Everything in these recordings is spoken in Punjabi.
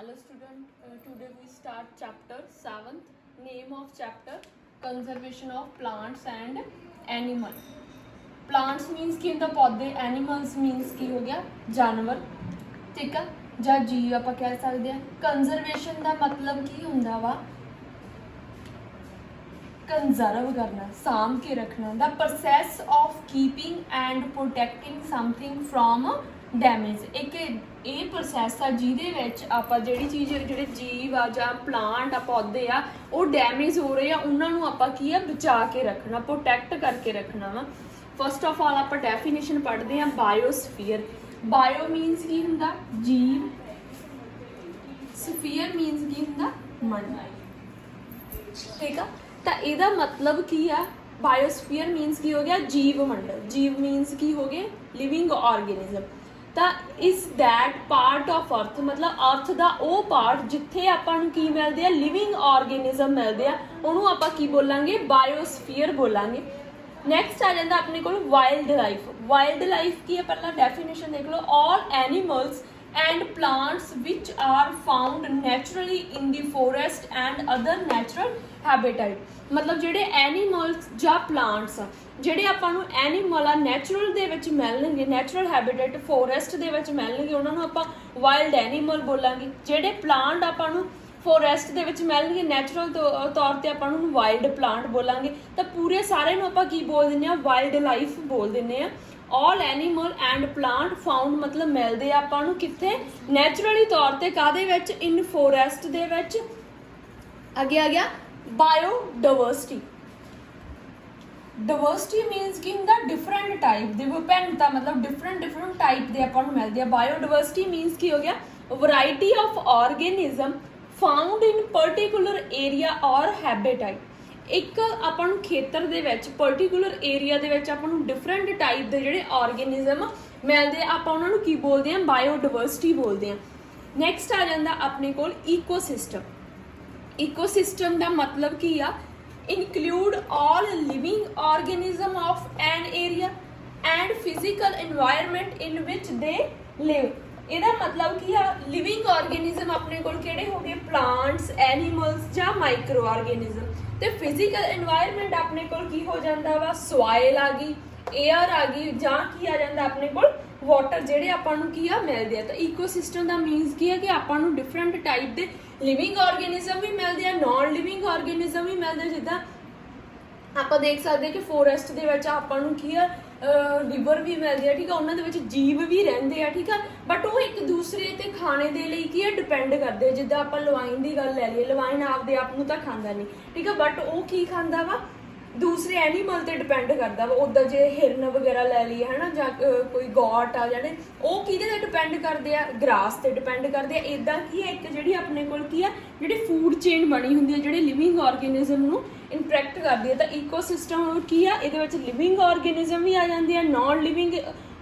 Hello student, today we start chapter 7th. Name of chapter conservation of plants and animal. Plants means की ਹੁੰਦਾ पौधे, animals means की हो गया जानवर, ठीक है ਜਾਂ ਜੀਵ ਆਪਾਂ ਕਹਿ ਸਕਦੇ ਹਾਂ। ਕੰਜ਼ਰਵੇਸ਼ਨ ਦਾ ਮਤਲਬ ਕੀ ਹੁੰਦਾ ਵਾ ਕੰਜ਼ਰਵ ਕਰਨਾ, ਸਾਂਭ ਕੇ ਰੱਖਣਾ। ਦਾ process of keeping and protecting something from damage. ਇੱਕ ਇਹ ਪ੍ਰੋਸੈਸ ਆ ਜਿਹਦੇ ਵਿੱਚ ਆਪਾਂ ਜਿਹੜੀ ਚੀਜ਼ ਜਿਹੜੇ ਜੀਵ ਆ ਜਾਂ ਪਲਾਂਟ ਆ ਪੌਦੇ ਆ ਉਹ ਡੈਮੇਜ ਹੋ ਰਹੇ ਆ ਉਹਨਾਂ ਨੂੰ ਆਪਾਂ ਕੀ ਆ ਬਚਾ ਕੇ ਰੱਖਣਾ, ਪ੍ਰੋਟੈਕਟ ਕਰਕੇ ਰੱਖਣਾ ਵਾ। ਫਸਟ ਆਫ ਆਲ ਆਪਾਂ ਡੈਫੀਨੇਸ਼ਨ ਪੜ੍ਹਦੇ ਹਾਂ ਬਾਇਓਸਫੀਅਰ। ਬਾਇਓ ਮੀਨਸ ਕੀ ਹੁੰਦਾ ਜੀਵ, ਸਫੀਅਰ ਮੀਨਸ ਕੀ ਹੁੰਦਾ ਮੰਡਲ, ਠੀਕ ਆ। ਤਾਂ ਇਹਦਾ ਮਤਲਬ ਕੀ ਆ ਬਾਇਓਸਫੀਅਰ ਮੀਨਸ ਕੀ ਹੋ ਗਿਆ ਜੀਵ ਮੰਡਲ। ਜੀਵ ਮੀਨਸ ਕੀ ਹੋ ਗਏ ਲਿਵਿੰਗ ਆਰਗੇਨਿਜ਼ਮ। ਤਾਂ ਇਸ ਦੈਟ ਪਾਰਟ ਆਫ ਅਰਥ ਮਤਲਬ ਅਰਥ ਦਾ ਉਹ ਪਾਰਟ ਜਿੱਥੇ ਆਪਾਂ ਨੂੰ ਕੀ ਮਿਲਦੇ ਆ ਲਿਵਿੰਗ ਆਰਗੇਨਿਜ਼ਮ ਮਿਲਦੇ ਆ ਉਹਨੂੰ ਆਪਾਂ ਕੀ ਬੋਲਾਂਗੇ ਬਾਇਓਸਫੀਅਰ ਬੋਲਾਂਗੇ। ਨੈਕਸਟ ਆ ਜਾਂਦਾ ਆਪਣੇ ਕੋਲ ਵਾਈਲਡ ਲਾਈਫ। ਵਾਈਲਡ ਲਾਈਫ ਕੀ ਹੈ ਪਹਿਲਾਂ ਡੈਫੀਨੇਸ਼ਨ ਦੇਖ ਲਓ। ਆਲ animals and plants which are found naturally in the forest and other natural habitat। ਮਤਲਬ ਜਿਹੜੇ ਐਨੀਮਲਸ ਜਾਂ ਪਲਾਂਟਸ ਆ ਜਿਹੜੇ ਆਪਾਂ ਨੂੰ ਐਨੀਮਲ ਆ ਨੈਚੁਰਲ ਦੇ ਵਿੱਚ ਮਿਲਣਗੇ, ਨੈਚੁਰਲ ਹੈਬਿਟੇਟ ਫੋਰੈਸਟ ਦੇ ਵਿੱਚ ਮਿਲਣਗੇ ਉਹਨਾਂ ਨੂੰ ਆਪਾਂ ਵਾਈਲਡ ਐਨੀਮਲ ਬੋਲਾਂਗੇ। ਜਿਹੜੇ ਪਲਾਂਟ ਆਪਾਂ ਨੂੰ ਫੋਰੈਸਟ ਦੇ ਵਿੱਚ ਮਿਲਣਗੇ ਨੈਚੁਰਲ ਤੌਰ ਤੇ ਆਪਾਂ ਨੂੰ ਵਾਈਲਡ ਪਲਾਂਟ ਬੋਲਾਂਗੇ। ਤਾਂ ਪੂਰੇ ਸਾਰੇ ਨੂੰ ਆਪਾਂ ਕੀ ਬੋਲ ਦਿੰਦੇ ਆ ਵਾਈਲਡ ਲਾਈਫ ਬੋਲ ਦਿੰਦੇ ਆ। ਆਲ ਐਨੀਮਲ ਐਂਡ ਪਲਾਂਟ ਫਾਊਂਡ ਮਤਲਬ ਮਿਲਦੇ ਆ ਆਪਾਂ ਨੂੰ ਕਿੱਥੇ ਨੈਚੁਰਲੀ ਤੌਰ ਤੇ ਕਾਹਦੇ ਵਿੱਚ ਇਨ ਫੋਰੈਸਟ ਦੇ ਵਿੱਚ। ਅੱਗੇ ਆ ਗਿਆ ਬਾਇਓਡਾਇਵਰਸਿਟੀ। ਡਾਇਵਰਸਿਟੀ ਮੀਨਸ ਕੀ ਹੁੰਦਾ ਡਿਫਰੈਂਟ ਟਾਈਪ ਦੇ, ਵਿਭਿੰਨਤਾ ਮਤਲਬ ਡਿਫਰੈਂਟ ਟਾਈਪ ਦੇ ਆਪਾਂ ਨੂੰ ਮਿਲਦੇ ਆ। ਬਾਇਓਡਾਇਵਰਸਿਟੀ ਮੀਨਸ ਕੀ ਹੋ ਗਿਆ variety of organism found in particular area ਔਰ ਹੈਬਿਟੇਟ। ਇੱਕ ਆਪਾਂ ਨੂੰ ਖੇਤਰ ਦੇ ਵਿੱਚ ਪਰਟੀਕੂਲਰ ਏਰੀਆ ਦੇ ਵਿੱਚ ਆਪਾਂ ਨੂੰ ਡਿਫਰੈਂਟ ਟਾਈਪ ਦੇ ਜਿਹੜੇ ਆਰਗੇਨਿਜ਼ਮ ਮਿਲਦੇ ਆਪਾਂ ਉਹਨਾਂ ਨੂੰ ਕੀ ਬੋਲਦੇ ਆ ਬਾਇਓਡਾਇਵਰਸਿਟੀ ਬੋਲਦੇ ਆ। ਨੈਕਸਟ ਆ ਜਾਂਦਾ ਆਪਣੇ ਕੋਲ ਈਕੋਸਿਸਟਮ। ਈਕੋਸਿਸਟਮ ਦਾ ਮਤਲਬ ਕੀ ਆ include all living organism of an area and physical environment in which they live. ਇਹਦਾ ਮਤਲਬ ਕੀ ਆ ਲਿਵਿੰਗ ਆਰਗੇਨਿਜ਼ਮ ਆਪਣੇ ਕੋਲ ਕਿਹੜੇ ਹੋ ਗਏ ਪਲਾਂਟਸ, ਐਨੀਮਲਸ ਜਾਂ ਮਾਈਕਰੋ ਆਰਗੇਨਿਜ਼ਮ। ਤੇ ਫਿਜ਼ੀਕਲ এনवायरमेंट ਆਪਣੇ ਕੋਲ ਕੀ ਹੋ ਜਾਂਦਾ ਵਾ ਸੋਇਲ ਆ ਗਈ, 에ਅਰ ਆ ਗਈ ਜਾਂ ਕੀ ਆ ਜਾਂਦਾ ਆਪਣੇ ਕੋਲ ਵਾਟਰ ਜਿਹੜੇ ਆਪਾਂ ਨੂੰ ਕੀ ਆ ਮਿਲਦੇ ਆ। ਤਾਂ ਈਕੋਸਿਸਟਮ ਦਾ ਮੀਨਸ ਕੀ ਹੈ ਕਿ ਆਪਾਂ ਨੂੰ ਡਿਫਰੈਂਟ ਟਾਈਪ ਦੇ ਲਿਵਿੰਗ ਆਰਗੇਨਿਜ਼ਮ ਵੀ ਮਿਲਦੇ ਆ, ਨਾਨ ਲਿਵਿੰਗ ਆਰਗੇਨਿਜ਼ਮ ਵੀ ਮਿਲਦੇ। ਜਿੱਦਾਂ ਆਪਾਂ ਦੇਖ ਸਕਦੇ ਕਿ ਫੋਰੈਸਟ ਦੇ ਵਿੱਚ ਆਪਾਂ ਨੂੰ ਕੀ ਆ ਰਿਵਰ ਵੀ ਮਿਲਦੇ ਆ, ਠੀਕ ਆ, ਉਹਨਾਂ ਦੇ ਵਿੱਚ ਜੀਵ ਵੀ ਰਹਿੰਦੇ ਆ, ਠੀਕ ਆ, ਬਟ ਉਹ ਇੱਕ ਦੂਸਰੇ ਤੇ ਖਾਣੇ ਦੇ ਲਈ ਕੀ ਆ ਡਿਪੈਂਡ ਕਰਦੇ ਆ। ਜਿੱਦਾਂ ਆਪਾਂ ਲਵਾਈਨ ਦੀ ਗੱਲ ਲੈ ਲਈਏ, ਲਵਾਈਨ ਆਪਦੇ ਆਪ ਨੂੰ ਤਾਂ ਖਾਂਦਾ ਨਹੀਂ, ਠੀਕ ਆ, ਬਟ ਉਹ ਕੀ ਖਾਂਦਾ ਵਾ ਦੂਸਰੇ ਐਨੀਮਲ ਤੇ ਡਿਪੈਂਡ ਕਰਦਾ ਵਾ। ਉੱਦਾਂ ਜੇ ਹਿਰਨ ਵਗੈਰਾ ਲੈ ਲਈਏ ਹੈ ਨਾ ਜਾਂ ਕੋਈ ਗੌਟ ਆ ਜਿਹੜੇ ਉਹ ਕਿਹਦੇ ਤੇ ਡਿਪੈਂਡ ਕਰਦੇ ਆ ਗ੍ਰਾਸ ਤੇ ਡਿਪੈਂਡ ਕਰਦੇ ਆ। ਇੱਦਾਂ ਕੀ ਹੈ ਇੱਕ ਜਿਹੜੀ ਆਪਣੇ ਕੋਲ ਕੀ ਆ ਜਿਹੜੀ ਫੂਡ ਚੇਨ ਬਣੀ ਹੁੰਦੀ ਹੈ ਜਿਹੜੇ ਲਿਵਿੰਗ ਆਰਗੇਨਿਜ਼ਮ ਨੂੰ ਇੰਟਰੈਕਟ ਕਰਦੀ ਹੈ। ਤਾਂ ਈਕੋਸਿਸਟਮ ਕੀ ਆ ਇਹਦੇ ਵਿੱਚ ਲਿਵਿੰਗ ਆਰਗੇਨਿਜ਼ਮ ਵੀ ਆ ਜਾਂਦੇ ਆ, ਨਾਨ ਲਿਵਿੰਗ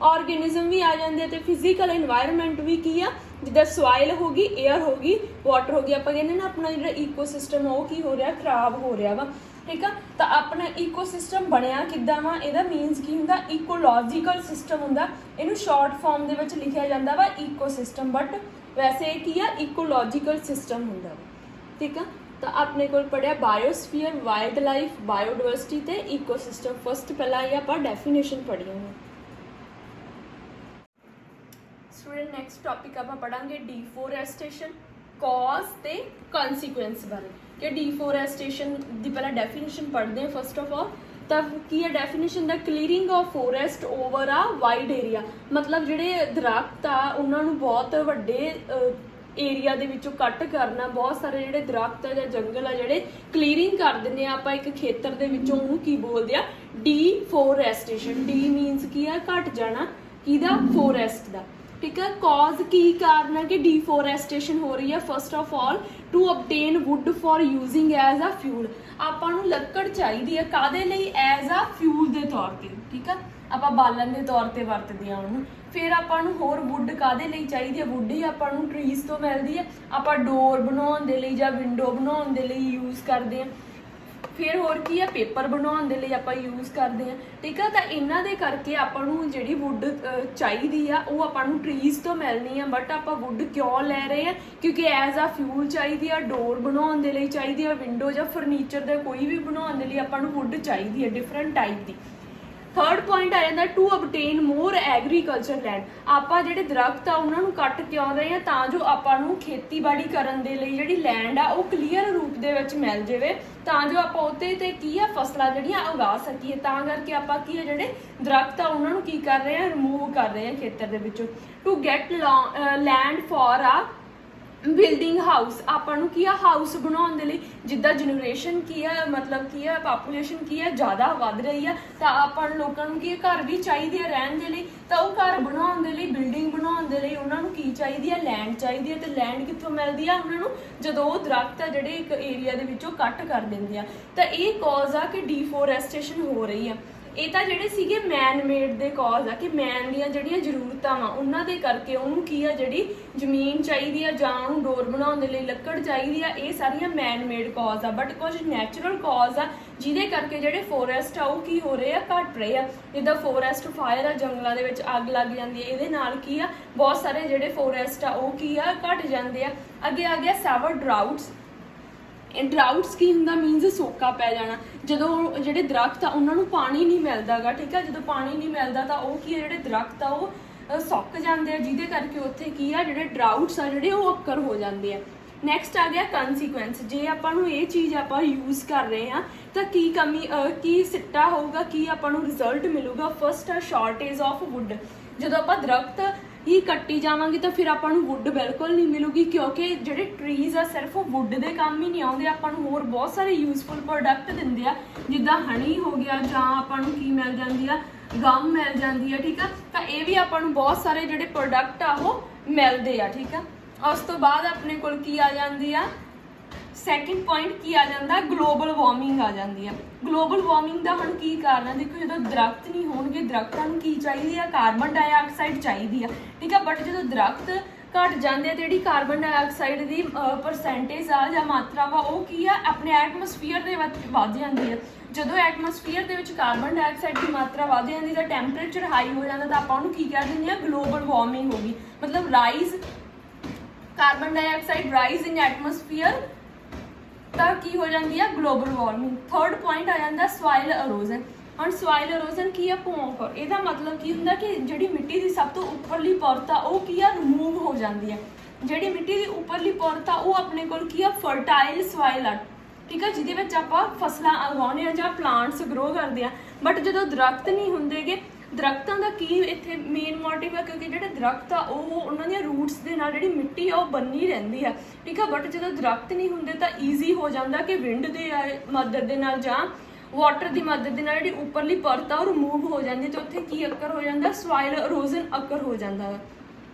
ਆਰਗੇਨਿਜ਼ਮ ਵੀ ਆ ਜਾਂਦੇ ਆ ਤੇ ਫਿਜ਼ੀਕਲ এনवायरमेंट ਵੀ ਕੀ ਆ ਜਿੱਦਾਂ ਸੋਇਲ ਹੋ ਗਈ, 에ਅਰ ਹੋ ਗਈ, ਵਾਟਰ ਹੋ ਗਈ। ਆਪਾਂ ਕਹਿੰਦੇ ਨਾ ਆਪਣਾ ਜਿਹੜਾ ਈਕੋਸਿਸਟਮ ਉਹ ਕੀ ਹੋ ਰਿਹਾ ਖਰਾਬ ਹੋ ਰਿਹਾ ਵਾ, ਠੀਕ ਆ। ਤਾਂ ਆਪਣਾ ਈਕੋਸਿਸਟਮ ਬਣਿਆ ਕਿੱਦਾਂ ਵਾ ਇਹਦਾ ਮੀਨਸ ਕੀ ਹੁੰਦਾ ਇਕੋਲੋਜੀਕਲ ਸਿਸਟਮ ਹੁੰਦਾ। ਇਹਨੂੰ ਸ਼ਾਰਟ ਫਾਰਮ ਦੇ ਵਿੱਚ ਲਿਖਿਆ ਜਾਂਦਾ ਵਾ ਈਕੋਸਿਸਟਮ, ਬਟ ਵੈਸੇ ਕੀ ਆ ਇਕੋਲੋਜੀਕਲ ਸਿਸਟਮ ਹੁੰਦਾ ਵਾ, ਠੀਕ ਆ। ਤਾਂ ਆਪਣੇ ਕੋਲ ਪੜਿਆ ਬਾਇਓਸਫੀਅਰ, ਵਾਈਲਡ ਲਾਈਫ, ਬਾਇਓਡਾਇਵਰਸਿਟੀ ਤੇ ਈਕੋਸਿਸਟਮ। ਫਸਟ ਪਹਿਲਾਂ ਇਹ ਆਪਾਂ ਡੈਫੀਨੇਸ਼ਨ ਪੜ੍ਹੀ ਹੋਣੀ। ਸਟੂਡੈਂਟ ਨੈਕਸਟ ਟੌਪਿਕ ਆਪਾਂ ਪੜਾਂਗੇ ਡੀਫੋਰੈਸਟੇਸ਼ਨ, ਕਾਜ਼ ਤੇ ਕਨਸੀਕੁਐਂਸ ਬਾਰੇ। ਕਿ ਡੀਫੋਰੈਸਟੇਸ਼ਨ ਦੀ ਪਹਿਲਾਂ ਡੈਫੀਨੇਸ਼ਨ ਪੜ੍ਹਦੇ ਹਾਂ ਫਸਟ ਆਫ ਆਲ। ਤਾਂ ਕੀ ਹੈ definition the clearing of forest over ਆ ਵਾਈਡ ਏਰੀਆ। ਮਤਲਬ ਜਿਹੜੇ ਦਰਖਤ ਆ ਉਹਨਾਂ ਨੂੰ ਬਹੁਤ ਵੱਡੇ ਏਰੀਆ ਦੇ ਵਿੱਚੋਂ ਕੱਟ ਕਰਨਾ, ਬਹੁਤ ਸਾਰੇ ਜਿਹੜੇ ਦਰਖਤ ਆ ਜਾਂ ਜੰਗਲ ਆ ਜਿਹੜੇ ਕਲੀਅਰਿੰਗ ਕਰ ਦਿੰਦੇ ਆ ਆਪਾਂ ਇੱਕ ਖੇਤਰ ਦੇ ਵਿੱਚੋਂ ਉਹਨੂੰ ਕੀ ਬੋਲਦੇ ਆ ਡੀਫੋਰੈਸਟੇਸ਼ਨ। ਡੀ ਮੀਨਸ ਕੀ ਆ ਘਟ ਜਾਣਾ ਕਿਹਦਾ ਫੋਰੈਸਟ ਦਾ, ਠੀਕ ਹੈ। ਕਾਜ਼ ਕੀ ਕਾਰਨ ਹੈ ਕਿ ਡੀਫੋਰੈਸਟੇਸ਼ਨ ਹੋ ਰਹੀ ਹੈ first of all to obtain wood for using as a fuel। ਆਪਾਂ ਨੂੰ ਲੱਕੜ ਚਾਹੀਦੀ ਹੈ ਕਾਹਦੇ ਲਈ ਐਜ਼ ਆ ਫਿਊਲ ਦੇ ਤੌਰ ਤੇ, ਠੀਕ ਆ, ਆਪਾਂ ਬਾਲਣ ਦੇ ਤੌਰ ਤੇ ਵਰਤਦੇ ਆ ਉਹਨੂੰ। ਫਿਰ ਆਪਾਂ ਨੂੰ ਹੋਰ ਵੁੱਡ ਕਾਹਦੇ ਲਈ ਚਾਹੀਦੀ ਹੈ ਵੁੱਡ ਹੀ ਆਪਾਂ ਨੂੰ ਟਰੀਜ਼ ਤੋਂ ਮਿਲਦੀ ਹੈ। ਆਪਾਂ ਡੋਰ ਬਣਾਉਣ ਦੇ ਲਈ ਜਾਂ ਵਿੰਡੋ ਬਣਾਉਣ ਦੇ ਲਈ ਯੂਜ਼ ਕਰਦੇ ਹਾਂ। ਫਿਰ ਹੋਰ ਕੀ ਆ, ਪੇਪਰ ਬਣਾਉਣ ਦੇ ਲਈ ਆਪਾਂ ਯੂਜ਼ ਕਰਦੇ ਆ, ਠੀਕ ਆ। ਤਾਂ ਇਹਨਾਂ ਦੇ ਕਰਕੇ ਆਪਾਂ ਨੂੰ ਜਿਹੜੀ ਵੁੱਡ ਚਾਹੀਦੀ ਆ ਉਹ ਆਪਾਂ ਨੂੰ ਟਰੀਜ਼ ਤੋਂ ਮਿਲਣੀ ਆ, ਬਟ ਆਪਾਂ ਵੁੱਡ ਕਿਉਂ ਲੈ ਰਹੇ ਆ, ਕਿਉਂਕਿ ਐਜ਼ ਆ ਫਿਊਲ ਚਾਹੀਦੀ ਆ, ਡੋਰ ਬਣਾਉਣ ਦੇ ਲਈ ਚਾਹੀਦੀ ਆ, ਵਿੰਡੋ ਜਾਂ ਫਰਨੀਚਰ ਦਾ ਕੋਈ ਵੀ ਬਣਾਉਣ ਦੇ ਲਈ ਆਪਾਂ ਨੂੰ ਵੁੱਡ ਚਾਹੀਦੀ ਆ ਡਿਫਰੈਂਟ ਟਾਈਪ ਦੀ। ਥਰਡ ਪੁਆਇੰਟ ਆ ਜਾਂਦਾ ਟੂ ਅਬਟੇਨ ਮੋਰ ਐਗਰੀਕਲਚਰ ਲੈਂਡ। ਆਪਾਂ ਜਿਹੜੇ ਦਰਖਤ ਆ ਉਹਨਾਂ ਨੂੰ ਕੱਟ ਕਿਉਂ ਰਹੇ ਆ, ਤਾਂ ਜੋ ਆਪਾਂ ਨੂੰ ਖੇਤੀਬਾੜੀ ਕਰਨ ਦੇ ਲਈ ਜਿਹੜੀ ਲੈਂਡ ਆ ਉਹ ਕਲੀਅਰ ਰੂਪ ਦੇ ਵਿੱਚ ਮਿਲ ਜਾਵੇ, ਤਾਂ ਜੋ ਆਪਾਂ ਉੱਤੇ ਤੇ ਕੀ ਆ ਫਸਲਾਂ ਜਿਹੜੀਆਂ ਉਗਾ ਸਕੀਏ। ਤਾਂ ਕਰਕੇ ਆਪਾਂ ਕੀ ਆ ਜਿਹੜੇ ਦਰਖਤ ਆ ਉਹਨਾਂ ਨੂੰ ਕੀ ਕਰ ਰਹੇ ਆ, ਰਿਮੂਵ ਕਰ ਰਹੇ ਆ ਖੇਤਰ ਦੇ ਵਿੱਚੋਂ। ਟੂ ਗੈਟ ਲੈਂਡ ਫॉर ਆ ਬਿਲਡਿੰਗ ਹਾਊਸ, ਆਪਾਂ ਨੂੰ ਕੀ ਆ ਹਾਊਸ ਬਣਾਉਣ ਦੇ ਲਈ, ਜਿੱਦਾਂ ਜਨਰੇਸ਼ਨ ਕੀ ਆ ਮਤਲਬ ਕੀ ਆ ਪਾਪੂਲੇਸ਼ਨ ਕੀ ਆ ਜ਼ਿਆਦਾ ਵੱਧ ਰਹੀ ਆ, ਤਾਂ ਆਪਾਂ ਲੋਕਾਂ ਨੂੰ ਕੀ ਘਰ ਵੀ ਚਾਹੀਦੇ ਆ ਰਹਿਣ ਦੇ ਲਈ, ਤਾਂ ਉਹ ਘਰ ਬਣਾਉਣ ਦੇ ਲਈ, ਬਿਲਡਿੰਗ ਬਣਾਉਣ ਦੇ ਲਈ ਉਹਨਾਂ ਨੂੰ ਕੀ ਚਾਹੀਦੀ ਆ, ਲੈਂਡ ਚਾਹੀਦੀ ਆ। ਤੇ ਲੈਂਡ ਕਿੱਥੋਂ ਮਿਲਦੀ ਆ ਉਹਨਾਂ ਨੂੰ, ਜਦੋਂ ਉਹ ਦਰਖਤ ਆ ਜਿਹੜੇ ਇੱਕ ਏਰੀਆ ਦੇ ਵਿੱਚੋਂ ਕੱਟ ਕਰ ਦਿੰਦੇ ਆ। ਤਾਂ ਇਹ ਕਾਜ਼ ਆ ਕਿ ਡੀਫੋਰੈਸਟੇਸ਼ਨ ਹੋ ਰਹੀ ਆ। ਇਹ ਤਾਂ ਜਿਹੜੇ ਸੀਗੇ ਮੈਨ ਮੇਡ ਦੇ ਕਾਜ਼ ਆ ਕਿ ਮੈਨ ਦੀਆਂ ਜਿਹੜੀਆਂ ਜ਼ਰੂਰਤਾਂ ਵਾ ਉਹਨਾਂ ਦੇ ਕਰਕੇ ਉਹਨੂੰ ਕੀ ਆ ਜਿਹੜੀ ਜ਼ਮੀਨ ਚਾਹੀਦੀ ਆ ਜਾਂ ਉਹਨੂੰ ਡੋਰ ਬਣਾਉਣ ਦੇ ਲਈ ਲੱਕੜ ਚਾਹੀਦੀ ਆ, ਇਹ ਸਾਰੀਆਂ ਮੈਨ ਮੇਡ ਕਾਜ਼ ਆ। ਬਟ ਕੁਝ ਨੈਚੁਰਲ ਕਾਜ਼ ਆ ਜਿਹਦੇ ਕਰਕੇ ਜਿਹੜੇ ਫੋਰੈਸਟ ਆ ਉਹ ਕੀ ਹੋ ਰਹੇ ਆ, ਘਟ ਰਹੇ ਆ। ਜਿੱਦਾਂ ਫੋਰੈਸਟ ਫਾਇਰ ਆ, ਜੰਗਲਾਂ ਦੇ ਵਿੱਚ ਅੱਗ ਲੱਗ ਜਾਂਦੀ ਹੈ, ਇਹਦੇ ਨਾਲ ਕੀ ਆ ਬਹੁਤ ਸਾਰੇ ਜਿਹੜੇ ਫੋਰੈਸਟ ਆ ਉਹ ਕੀ ਆ ਘਟ ਜਾਂਦੇ ਆ। ਅੱਗੇ ਆ ਗਿਆ ਸੈਵਰ ਡਰਾਊਟਸ। ਡਰਾਊਟਸ ਕੀ ਹੁੰਦਾ, ਮੀਨਸ ਸੋਕਾ ਪੈ ਜਾਣਾ। ਜਦੋਂ ਜਿਹੜੇ ਦਰਖਤ ਆ ਉਹਨਾਂ ਨੂੰ ਪਾਣੀ ਨਹੀਂ ਮਿਲਦਾਗਾ, ਠੀਕ ਆ, ਜਦੋਂ ਪਾਣੀ ਨਹੀਂ ਮਿਲਦਾ ਤਾਂ ਉਹ ਕੀ ਆ ਜਿਹੜੇ ਦਰਖਤ ਆ ਉਹ ਸੁੱਕ ਜਾਂਦੇ ਆ, ਜਿਹਦੇ ਕਰਕੇ ਉੱਥੇ ਕੀ ਆ ਜਿਹੜੇ ਡਰਾਊਟਸ ਆ ਜਿਹੜੇ ਉਹ ਅਕਰ ਹੋ ਜਾਂਦੇ ਆ। ਨੈਕਸਟ ਆ ਗਿਆ ਕੰਸੀਕੁਐਂਸ। ਜੇ ਆਪਾਂ ਨੂੰ ਇਹ ਚੀਜ਼ ਆਪਾਂ ਯੂਜ਼ ਕਰ ਰਹੇ ਆ ਤਾਂ ਕੀ ਸਿੱਟਾ ਹੋਊਗਾ, ਕੀ ਆਪਾਂ ਨੂੰ ਰਿਜ਼ਲਟ ਮਿਲੂਗਾ। ਫਸਟ ਆ ਸ਼ਾਰਟੇਜ ਆਫ ਵੁੱਡ। ਜਦੋਂ ਆਪਾਂ ਦਰਖਤ ਹੀ ਕੱਟੀ ਜਾਵਾਂਗੇ ਤਾਂ ਫਿਰ ਆਪਾਂ ਨੂੰ ਵੁੱਡ ਬਿਲਕੁਲ ਨਹੀਂ ਮਿਲੂਗੀ, ਕਿਉਂਕਿ ਜਿਹੜੇ ਟਰੀਜ਼ ਆ ਸਿਰਫ ਵੁੱਡ ਦੇ ਕੰਮ ਹੀ ਨਹੀਂ ਆਉਂਦੇ, ਆਪਾਂ ਨੂੰ ਹੋਰ ਬਹੁਤ ਸਾਰੇ ਯੂਜ਼ਫੁਲ ਪ੍ਰੋਡਕਟ ਦਿੰਦੇ ਆ, ਜਿੱਦਾਂ ਹਨੀ ਹੋ ਗਿਆ, ਜਾਂ ਆਪਾਂ ਨੂੰ ਕੀ ਮਿਲ ਜਾਂਦੀ ਆ, ਗਮ ਮਿਲ ਜਾਂਦੀ ਆ, ਠੀਕ ਆ। ਤਾਂ ਇਹ ਵੀ ਆਪਾਂ ਨੂੰ ਬਹੁਤ ਸਾਰੇ ਜਿਹੜੇ ਪ੍ਰੋਡਕਟ ਆ ਉਹ ਮਿਲਦੇ ਆ, ਠੀਕ ਆ। ਉਸ ਤੋਂ ਬਾਅਦ ਆਪਣੇ ਕੋਲ ਕੀ ਆ ਜਾਂਦੀ ਆ, ਸੈਕਿੰਡ ਪੁਆਇੰਟ ਕੀ ਆ ਜਾਂਦਾ, ਗਲੋਬਲ ਵਾਰਮਿੰਗ ਆ ਜਾਂਦੀ ਆ। ਗਲੋਬਲ ਵਾਰਮਿੰਗ ਦਾ ਹੁਣ ਕੀ ਕਾਰਨ ਆ, ਦੇਖੋ ਜਦੋਂ ਦਰਖਤ ਨਹੀਂ ਹੋਣਗੇ, ਦਰਖਤਾਂ ਨੂੰ ਕੀ ਚਾਹੀਦੀ ਆ, ਕਾਰਬਨ ਡਾਈਆਕਸਾਈਡ ਚਾਹੀਦੀ ਆ, ਠੀਕ ਆ। ਬਟ ਜਦੋਂ ਦਰਖਤ ਘਟ ਜਾਂਦੇ ਆ ਤੇ ਜਿਹੜੀ ਕਾਰਬਨ ਡਾਈਆਕਸਾਈਡ ਦੀ ਪਰਸੈਂਟੇਜ ਆ ਜਾਂ ਮਾਤਰਾ ਵਾ ਉਹ ਕੀ ਆ ਆਪਣੇ ਐਟਮੋਸਫੀਅਰ ਦੇ ਵਿੱਚ ਵੱਧ ਜਾਂਦੀ ਆ। ਜਦੋਂ ਐਟਮੋਸਫੀਅਰ ਦੇ ਵਿੱਚ ਕਾਰਬਨ ਡਾਈਆਕਸਾਈਡ ਦੀ ਮਾਤਰਾ ਵੱਧ ਜਾਂਦੀ ਤਾਂ ਟੈਂਪਰੇਚਰ ਹਾਈ ਹੋ ਜਾਂਦਾ, ਤਾਂ ਆਪਾਂ ਉਹਨੂੰ ਕੀ ਕਹਿ ਦਿੰਦੇ ਆ, ਗਲੋਬਲ ਵਾਰਮਿੰਗ ਹੋ ਗਈ। ਮਤਲਬ ਰਾਈਜ਼ ਕਾਰਬਨ ਡਾਈਆਕਸਾਈਡ ਰਾਈਜ਼ ਇਨ ਐਟਮੋਸਫੀਅਰ, ਤਾਂ ਕੀ ਹੋ ਜਾਂਦੀ ਆ, ਗਲੋਬਲ ਵਾਰਮਿੰਗ। ਥਰਡ ਪੁਆਇੰਟ ਆ ਜਾਂਦਾ ਸੋਇਲ ਅਰੋਜ਼ਨ। ਹੁਣ ਸੋਇਲ ਅਰੋਜ਼ਨ ਕੀ ਆ, ਭੌਂਕ। ਇਹਦਾ ਮਤਲਬ ਕੀ ਹੁੰਦਾ ਕਿ ਜਿਹੜੀ ਮਿੱਟੀ ਦੀ ਸਭ ਤੋਂ ਉੱਪਰਲੀ ਪਰਤ ਆ ਉਹ ਕੀ ਆ, ਰਿਮੂਵ ਹੋ ਜਾਂਦੀ ਆ। ਜਿਹੜੀ ਮਿੱਟੀ ਦੀ ਉੱਪਰਲੀ ਪਰਤ ਆ ਉਹ ਆਪਣੇ ਕੋਲ ਕੀ ਆ, ਫਰਟਾਈਲ ਸੋਇਲ ਆ, ਠੀਕ ਆ, ਜਿਹਦੇ ਵਿੱਚ ਆਪਾਂ ਫਸਲਾਂ ਉਗਾਉਂਦੇ ਆ ਜਾਂ ਪਲਾਂਟਸ ਗਰੋ ਕਰਦੇ ਆ। ਬਟ ਜਦੋਂ ਦਰਖਤ ਨਹੀਂ ਹੁੰਦੇਗੇ, ਦਰਖਤਾਂ ਦਾ ਕੀ ਇੱਥੇ ਮੇਨ ਮੋਟਿਵ ਆ, ਕਿਉਂਕਿ ਜਿਹੜੇ ਦਰਖਤ ਆ ਉਹ ਉਹਨਾਂ ਦੀਆਂ ਰੂਟਸ ਦੇ ਨਾਲ ਜਿਹੜੀ ਮਿੱਟੀ ਆ ਉਹ ਬੰਨੀ ਰਹਿੰਦੀ ਆ, ਠੀਕ ਆ। ਬਟ ਜਦੋਂ ਦਰਖਤ ਨਹੀਂ ਹੁੰਦੇ ਤਾਂ ਈਜ਼ੀ ਹੋ ਜਾਂਦਾ ਕਿ ਵਿੰਡ ਦੇ ਮਦਦ ਦੇ ਨਾਲ ਜਾਂ ਵਾਟਰ ਦੀ ਮਦਦ ਦੇ ਨਾਲ ਜਿਹੜੀ ਉੱਪਰਲੀ ਪਰਤ ਆ ਉਹ ਰਿਮੂਵ ਹੋ ਜਾਂਦੀ ਤੇ ਉੱਥੇ ਕੀ ਅਕਰ ਹੋ ਜਾਂਦਾ, ਸੋਇਲ ਅਰੋਜ਼ਨ ਅਕਰ ਹੋ ਜਾਂਦਾ।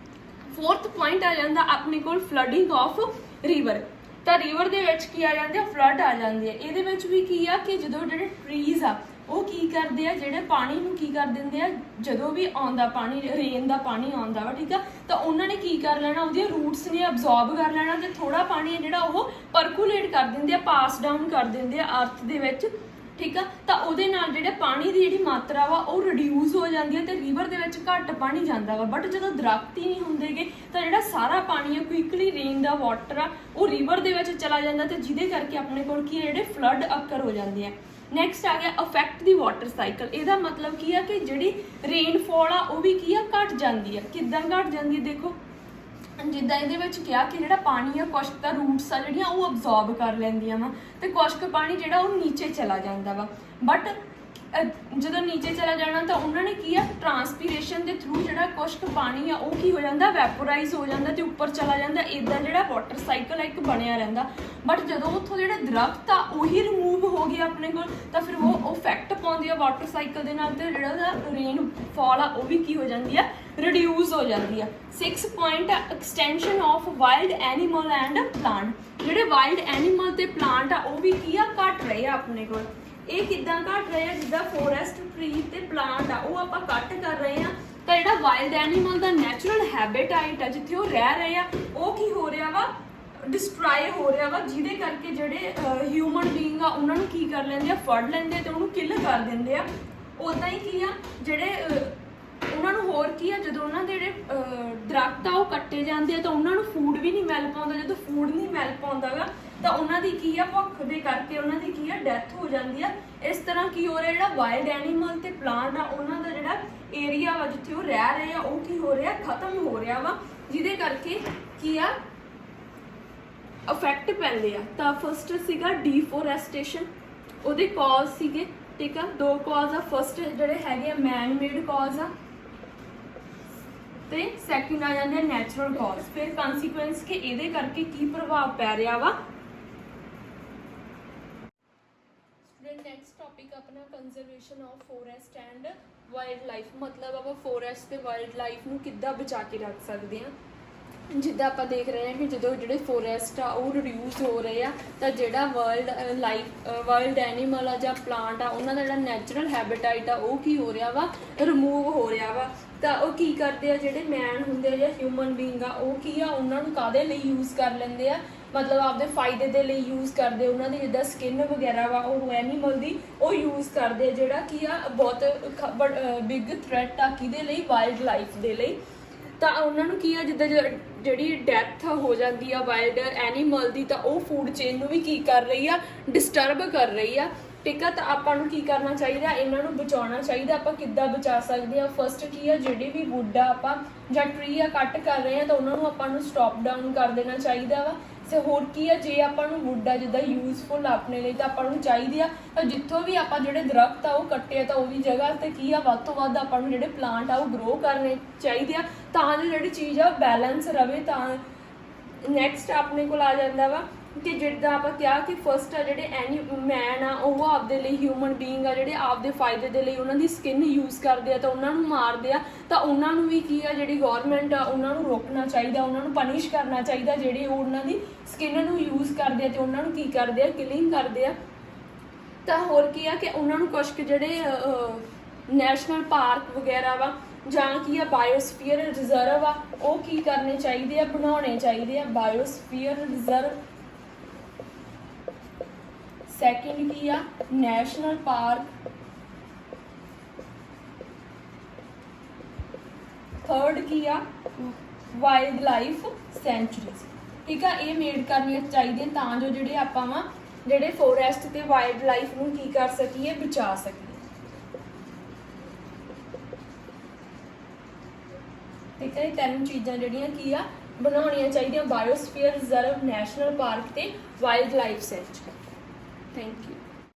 ਫੋਰਥ ਪੁਆਇੰਟ ਆ ਜਾਂਦਾ ਆਪਣੇ ਕੋਲ ਫਲੱਡਿੰਗ ਆਫ ਰਿਵਰ। ਤਾਂ ਰਿਵਰ ਦੇ ਵਿੱਚ ਕੀ ਆ ਜਾਂਦੇ ਆ, ਫਲੱਡ ਆ ਜਾਂਦੀ ਹੈ। ਇਹਦੇ ਵਿੱਚ ਵੀ ਕੀ ਆ ਕਿ ਜਦੋਂ ਜਿਹੜੇ ਟਰੀਜ਼ ਆ ਉਹ ਕੀ ਕਰਦੇ ਆ, ਜਿਹੜੇ ਪਾਣੀ ਨੂੰ ਕੀ ਕਰ ਦਿੰਦੇ ਆ, ਜਦੋਂ ਵੀ ਆਉਂਦਾ ਪਾਣੀ, ਰੇਨ ਦਾ ਪਾਣੀ ਆਉਂਦਾ ਵਾ, ਠੀਕ ਆ, ਤਾਂ ਉਹਨਾਂ ਨੇ ਕੀ ਕਰ ਲੈਣਾ, ਉਹਦੀਆਂ ਰੂਟਸ ਨੇ ਅਬਜ਼ੌਰਬ ਕਰ ਲੈਣਾ ਤੇ ਥੋੜਾ ਪਾਣੀ ਹੈ ਜਿਹੜਾ ਉਹ ਪਰਕੂਲੇਟ ਕਰ ਦਿੰਦੇ ਆ, ਪਾਸ ਡਾਊਨ ਕਰ ਦਿੰਦੇ ਆ ਅਰਥ ਦੇ ਵਿੱਚ, ਠੀਕ ਆ। ਤਾਂ ਉਹਦੇ ਨਾਲ ਜਿਹੜੇ ਪਾਣੀ ਦੀ ਜਿਹੜੀ ਮਾਤਰਾ ਵਾ ਉਹ ਰਿਡਿਊਸ ਹੋ ਜਾਂਦੀ ਹੈ ਤੇ ਰਿਵਰ ਦੇ ਵਿੱਚ ਘੱਟ ਪਾਣੀ ਜਾਂਦਾ ਵਾ। ਬਟ ਜਦੋਂ ਦਰਖਤ ਹੀ ਨਹੀਂ ਹੁੰਦੇਗੇ ਤਾਂ ਜਿਹੜਾ ਸਾਰਾ ਪਾਣੀ ਆ, ਕੁਇਕਲੀ ਰੇਨ ਦਾ ਵਾਟਰ ਆ, ਉਹ ਰਿਵਰ ਦੇ ਵਿੱਚ ਚਲਾ ਜਾਂਦਾ ਤੇ ਜਿਹਦੇ ਕਰਕੇ ਆਪਣੇ ਕੋਲ ਕੀ ਜਿਹੜੇ ਫਲੱਡ ਅਕਰ ਹੋ ਜਾਂਦੇ ਆ। ਨੈਕਸਟ ਆ ਗਿਆ ਅਫੈਕਟ ਦੀ ਵਾਟਰ ਸਾਈਕਲ। ਇਹਦਾ ਮਤਲਬ ਕੀ ਆ ਕਿ ਜਿਹੜੀ ਰੇਨਫਾਲ ਆ ਉਹ ਵੀ ਕੀ ਆ, ਘਟ ਜਾਂਦੀ ਆ। ਕਿੱਦਾਂ ਘਟ ਜਾਂਦੀ ਹੈ, ਦੇਖੋ ਜਿੱਦਾਂ ਇਹਦੇ ਵਿੱਚ ਕਿਹਾ ਕਿ ਜਿਹੜਾ ਪਾਣੀ ਆ ਕੁਛ ਤਾਂ ਰੂਟਸ ਆ ਜਿਹੜੀਆਂ ਉਹ ਅਬਜ਼ੌਰਬ ਕਰ ਲੈਂਦੀਆਂ ਵਾ ਤੇ ਕੁਛ ਕੁ ਪਾਣੀ ਜਿਹੜਾ ਉਹ ਨੀਚੇ ਚਲਾ ਜਾਂਦਾ ਵਾ। ਬਟ ਜਦੋਂ ਨੀਚੇ ਚਲਾ ਜਾਣਾ ਤਾਂ ਉਹਨਾਂ ਨੇ ਕੀ ਆ, ਟਰਾਂਸਪੀਰੇਸ਼ਨ ਦੇ ਥਰੂ ਜਿਹੜਾ ਕੁਛ ਕੁ ਪਾਣੀ ਆ ਉਹ ਕੀ ਹੋ ਜਾਂਦਾ, ਵੈਪੋਰਾਈਜ਼ ਹੋ ਜਾਂਦਾ ਤੇ ਉੱਪਰ ਚਲਾ ਜਾਂਦਾ। ਇਦਾਂ ਜਿਹੜਾ ਵਾਟਰ ਸਾਈਕਲ ਇੱਕ ਬਣਿਆ ਰਹਿੰਦਾ। ਬਟ ਜਦੋਂ ਉੱਥੋਂ ਜਿਹੜੇ ਦਰਖਤ ਆ ਉਹੀ ਰਿਮੂਵ ਹੋ ਗਏ ਆਪਣੇ ਕੋਲ ਤਾਂ ਫਿਰ ਉਹ ਇਫੈਕਟ ਪਾਉਂਦੀ ਆ ਵਾਟਰ ਸਾਈਕਲ ਦੇ ਨਾਲ ਤੇ ਜਿਹੜਾ ਉਹਦਾ ਰੇਨਫਾਲ ਆ ਉਹ ਵੀ ਕੀ ਹੋ ਜਾਂਦੀ ਆ, ਰਿਡਿਊਸ ਹੋ ਜਾਂਦੀ ਆ। 6 ਪੁਆਇੰਟ ਆ extension of wild animal and plant. ਜਿਹੜੇ ਵਾਈਲਡ ਐਨੀਮਲ ਤੇ ਪਲਾਂਟ ਆ ਉਹ ਵੀ ਕੀ ਆ, ਘਟ ਰਹੇ ਆ ਆਪਣੇ ਕੋਲ। ਇਹ ਕਿੱਦਾਂ ਘਟ ਰਹੇ ਆ, ਜਿੱਦਾਂ ਫੋਰੈਸਟ ਟਰੀ ਤੇ ਪਲਾਂਟ ਆ ਉਹ ਆਪਾਂ ਕੱਟ ਕਰ ਰਹੇ ਆ ਤਾਂ ਜਿਹੜਾ ਵਾਈਲਡ ਐਨੀਮਲ ਦਾ ਨੈਚੁਰਲ ਹੈਬਿਟਾਈਟ ਆ ਜਿੱਥੇ ਉਹ ਰਹਿ ਰਹੇ ਆ ਉਹ ਕੀ ਹੋ ਰਿਹਾ ਵਾ, ਡਿਸਟਰਾਏ ਹੋ ਰਿਹਾ ਵਾ, ਜਿਹਦੇ ਕਰਕੇ ਜਿਹੜੇ ਹਿਊਮਨ ਬੀਇੰਗ ਆ ਉਹਨਾਂ ਨੂੰ ਕੀ ਕਰ ਲੈਂਦੇ ਆ, ਫੜ ਲੈਂਦੇ ਤੇ ਉਹਨੂੰ ਕਿਲ ਕਰ ਦਿੰਦੇ ਆ। ਉੱਦਾਂ ਹੀ ਕੀ ਆ ਜਿਹੜੇ ਉਹਨਾਂ ਨੂੰ ਹੋਰ ਕੀ ਆ, ਜਦੋਂ ਉਹਨਾਂ ਦੇ ਜਿਹੜੇ ਦਰਖਤ ਆ ਉਹ ਕੱਟੇ ਜਾਂਦੇ ਆ ਤਾਂ ਉਹਨਾਂ ਨੂੰ ਫੂਡ ਵੀ ਨਹੀਂ ਮਿਲ ਪਾਉਂਦਾ। ਜਦੋਂ ਫੂਡ ਨਹੀਂ ਮਿਲ ਪਾਉਂਦਾ ਗਾ ਤਾਂ ਉਹਨਾਂ ਦੀ ਕੀ ਆ, ਭੁੱਖ ਦੇ ਕਰਕੇ ਉਹਨਾਂ ਦੀ ਕੀ ਆ, ਡੈਥ ਹੋ ਜਾਂਦੀ ਆ। ਇਸ ਤਰ੍ਹਾਂ ਕੀ ਹੋ ਰਿਹਾ, ਜਿਹੜਾ ਵਾਈਲਡ ਐਨੀਮਲ ਤੇ ਪਲਾਂਟ ਆ ਉਹਨਾਂ ਦਾ ਜਿਹੜਾ ਏਰੀਆ ਵਾ ਜਿੱਥੇ ਉਹ ਰਹਿ ਰਹੇ ਆ ਉਹ ਕੀ ਹੋ ਰਿਹਾ, ਖਤਮ ਹੋ ਰਿਹਾ ਵਾ, ਜਿਹਦੇ ਕਰਕੇ ਕੀ ਆ, ਇਫੈਕਟ ਪੈਂਦੇ ਆ। ਤਾਂ ਫਸਟ ਸੀਗਾ ਡੀਫੋਰੈਸਟੇਸ਼ਨ, ਉਹਦੇ ਕਾਜ਼ ਸੀਗੇ, ਠੀਕ ਆ, ਦੋ ਕਾਜ਼ ਆ। ਫਸਟ ਜਿਹੜੇ ਹੈਗੇ ਆ ਮੈਨ ਮੇਡ ਕਾਜ਼ ਆ ਤੇ ਸੈਕਿੰਡ ਆ ਜਾਂਦੇ ਆ ਨੈਚੁਰਲ ਕਾਜ਼। ਫਿਰ ਕਨਸੀਕੁਐਂਸ ਕਿ ਇਹਦੇ ਕਰਕੇ ਕੀ ਪ੍ਰਭਾਵ ਪੈ ਰਿਹਾ ਵਾ। ਨੈਕਸਟ ਟੌਪਿਕ ਆਪਣਾ conservation of forest and wildlife, ਮਤਲਬ ਆਪਾਂ ਫੋਰੈਸਟ ਤੇ ਵਾਈਲਡ ਲਾਈਫ ਨੂੰ ਕਿੱਦਾਂ ਬਚਾ ਕੇ ਰੱਖ ਸਕਦੇ ਹਾਂ। ਜਿੱਦਾਂ ਆਪਾਂ ਦੇਖ ਰਹੇ ਹਾਂ ਕਿ ਜਦੋਂ ਜਿਹੜੇ ਫੋਰੈਸਟ ਆ ਉਹ ਰਿਡਿਊਸ ਹੋ ਰਹੇ ਆ ਤਾਂ ਜਿਹੜਾ ਵਾਈਲਡ ਐਨੀਮਲ ਆ ਜਾਂ ਪਲਾਂਟ ਆ ਉਹਨਾਂ ਦਾ ਜਿਹੜਾ ਨੈਚੁਰਲ ਹੈਬਿਟਾਈਟ ਆ ਉਹ ਕੀ ਹੋ ਰਿਹਾ ਵਾ, ਰਿਮੂਵ ਹੋ ਰਿਹਾ ਵਾ। ਤਾਂ ਉਹ ਕੀ ਕਰਦੇ ਆ, ਜਿਹੜੇ ਮੈਨ ਹੁੰਦੇ ਆ ਜਾਂ ਹਿਊਮਨ ਬੀਇੰਗ ਆ ਉਹ ਕੀ ਆ, ਉਹਨਾਂ ਨੂੰ ਕਾਹਦੇ ਲਈ ਯੂਜ਼ ਕਰ ਲੈਂਦੇ ਆ, ਮਤਲਬ ਆਪਦੇ ਫਾਇਦੇ ਦੇ ਲਈ ਯੂਜ਼ ਕਰਦੇ। ਉਹਨਾਂ ਦੀ ਜਿੱਦਾਂ ਸਕਿਨ ਵਗੈਰਾ ਵਾ ਉਹ ਐਨੀਮਲ ਦੀ ਉਹ ਯੂਜ਼ ਕਰਦੇ ਆ, ਜਿਹੜਾ ਕੀ ਆ ਬਹੁਤ ਬਿਗ ਥ੍ਰੈਟ ਆ ਕਿਹਦੇ ਲਈ, ਵਾਈਲਡ ਲਾਈਫ ਦੇ ਲਈ। ਤਾਂ ਉਹਨਾਂ ਨੂੰ ਕੀ ਆ, ਜਿੱਦਾਂ ਜਿਹੜੀ ਡੈਥ ਹੋ ਜਾਂਦੀ ਆ ਵਾਈਲਡ ਐਨੀਮਲ ਦੀ ਤਾਂ ਉਹ ਫੂਡ ਚੇਨ ਨੂੰ ਵੀ ਕੀ ਕਰ ਰਹੀ ਆ, ਡਿਸਟਰਬ ਕਰ ਰਹੀ ਆ, ਠੀਕ ਆ। ਤਾਂ ਆਪਾਂ ਨੂੰ ਕੀ ਕਰਨਾ ਚਾਹੀਦਾ, ਇਹਨਾਂ ਨੂੰ ਬਚਾਉਣਾ ਚਾਹੀਦਾ। ਆਪਾਂ ਕਿੱਦਾਂ ਬਚਾ ਸਕਦੇ ਆ, ਫਸਟ ਕੀ ਆ, ਜਿਹੜੇ ਵੀ ਵੁੱਡ ਆ ਆਪਾਂ ਜਾਂ ਟਰੀ ਆ ਕੱਟ ਕਰ ਰਹੇ ਆ ਤਾਂ ਉਹਨਾਂ ਨੂੰ ਆਪਾਂ ਨੂੰ ਸਟਾਪ ਡਾਊਨ ਕਰ ਦੇਣਾ ਚਾਹੀਦਾ ਵਾ। ਤੇ ਹੋਰ ਕੀ ਆ, ਜੇ ਆਪਾਂ ਨੂੰ ਵੁੱਡ ਆ ਜਿੱਦਾਂ ਯੂਜ਼ਫੁਲ ਆਪਣੇ ਲਈ ਤਾਂ ਆਪਾਂ ਨੂੰ ਚਾਹੀਦੀ ਆ, ਤਾਂ ਜਿੱਥੋਂ ਵੀ ਆਪਾਂ ਜਿਹੜੇ ਦਰਖਤ ਆ ਉਹ ਕੱਟੇ ਆ ਤਾਂ ਉਹਦੀ ਜਗ੍ਹਾ ਤੇ ਕੀ ਆ, ਵੱਧ ਤੋਂ ਵੱਧ ਆਪਾਂ ਨੂੰ ਜਿਹੜੇ ਪਲਾਂਟ ਆ ਉਹ ਗਰੋ ਕਰਨੇ ਚਾਹੀਦੇ ਆ ਤਾਂ ਜੋ ਜਿਹੜੀ ਚੀਜ਼ ਆ ਬੈਲੈਂਸ ਰਵੇ। ਤਾਂ ਨੈਕਸਟ ਆਪਣੇ ਕੋਲ ਆ ਜਾਂਦਾ ਵਾ ਕਿ ਜਿੱਦਾਂ ਆਪਾਂ ਕਿਹਾ ਕਿ ਫਸਟ ਆ ਜਿਹੜੇ ਮੈਨ ਆ ਉਹ ਆਪਦੇ ਲਈ, ਹਿਊਮਨ ਬੀਇੰਗ ਆ ਜਿਹੜੇ ਆਪਦੇ ਫਾਇਦੇ ਦੇ ਲਈ ਉਹਨਾਂ ਦੀ ਸਕਿਨ ਯੂਜ਼ ਕਰਦੇ ਆ ਤਾਂ ਉਹਨਾਂ ਨੂੰ ਮਾਰਦੇ ਆ। ਤਾਂ ਉਹਨਾਂ ਨੂੰ ਵੀ ਕੀ ਆ, ਜਿਹੜੀ ਗੌਰਮੈਂਟ ਆ ਉਹਨਾਂ ਨੂੰ ਰੋਕਣਾ ਚਾਹੀਦਾ, ਉਹਨਾਂ ਨੂੰ ਪਨਿਸ਼ ਕਰਨਾ ਚਾਹੀਦਾ ਜਿਹੜੇ ਉਹਨਾਂ ਦੀ ਸਕਿਨ ਨੂੰ ਯੂਜ਼ ਕਰਦੇ ਆ ਤੇ ਉਹਨਾਂ ਨੂੰ ਕੀ ਕਰਦੇ ਆ, ਕਿਲਿੰਗ ਕਰਦੇ ਆ। ਤਾਂ ਹੋਰ ਕੀ ਆ ਕਿ ਉਹਨਾਂ ਨੂੰ ਕੁਛ ਜਿਹੜੇ ਨੈਸ਼ਨਲ ਪਾਰਕ ਵਗੈਰਾ ਵਾ ਜਾਂ ਕੀ ਆ ਬਾਇਓਸਫੀਅਰ ਰਿਜ਼ਰਵ ਆ ਉਹ ਕੀ ਕਰਨੇ ਚਾਹੀਦੇ ਆ, ਬਣਾਉਣੇ ਚਾਹੀਦੇ ਆ ਬਾਇਓਸਫੀਅਰ ਰਿਜ਼ਰਵ। ਸੈਕਿੰਡ ਕੀ ਆ, ਨੈਸ਼ਨਲ ਪਾਰਕ। ਥਰਡ ਕੀ ਆ, ਵਾਈਲਡ ਲਾਈਫ ਸੈਂਚੁਰੀਜ਼, ਠੀਕ ਆ। ਇਹ ਮੇਡ ਕਰਨੀਆਂ ਚਾਹੀਦੀਆਂ ਤਾਂ ਜੋ ਜਿਹੜੇ ਆਪਾਂ ਵਾ ਜਿਹੜੇ ਫੋਰੈਸਟ ਤੇ ਵਾਈਲਡ ਲਾਈਫ ਨੂੰ ਕੀ ਕਰ ਸਕੀਏ, ਬਚਾ ਸਕੀਏ। ਠੀਕ ਹੈ, ਇਹ ਤਿੰਨ ਚੀਜ਼ਾਂ ਜਿਹੜੀਆਂ ਕੀ ਆ ਬਣਾਉਣੀਆਂ ਚਾਹੀਦੀਆਂ, ਬਾਇਓਸਫੀਅਰ ਰਿਜ਼ਰਵ, ਨੈਸ਼ਨਲ ਪਾਰਕ ਤੇ wildlife sanctuary. Thank you.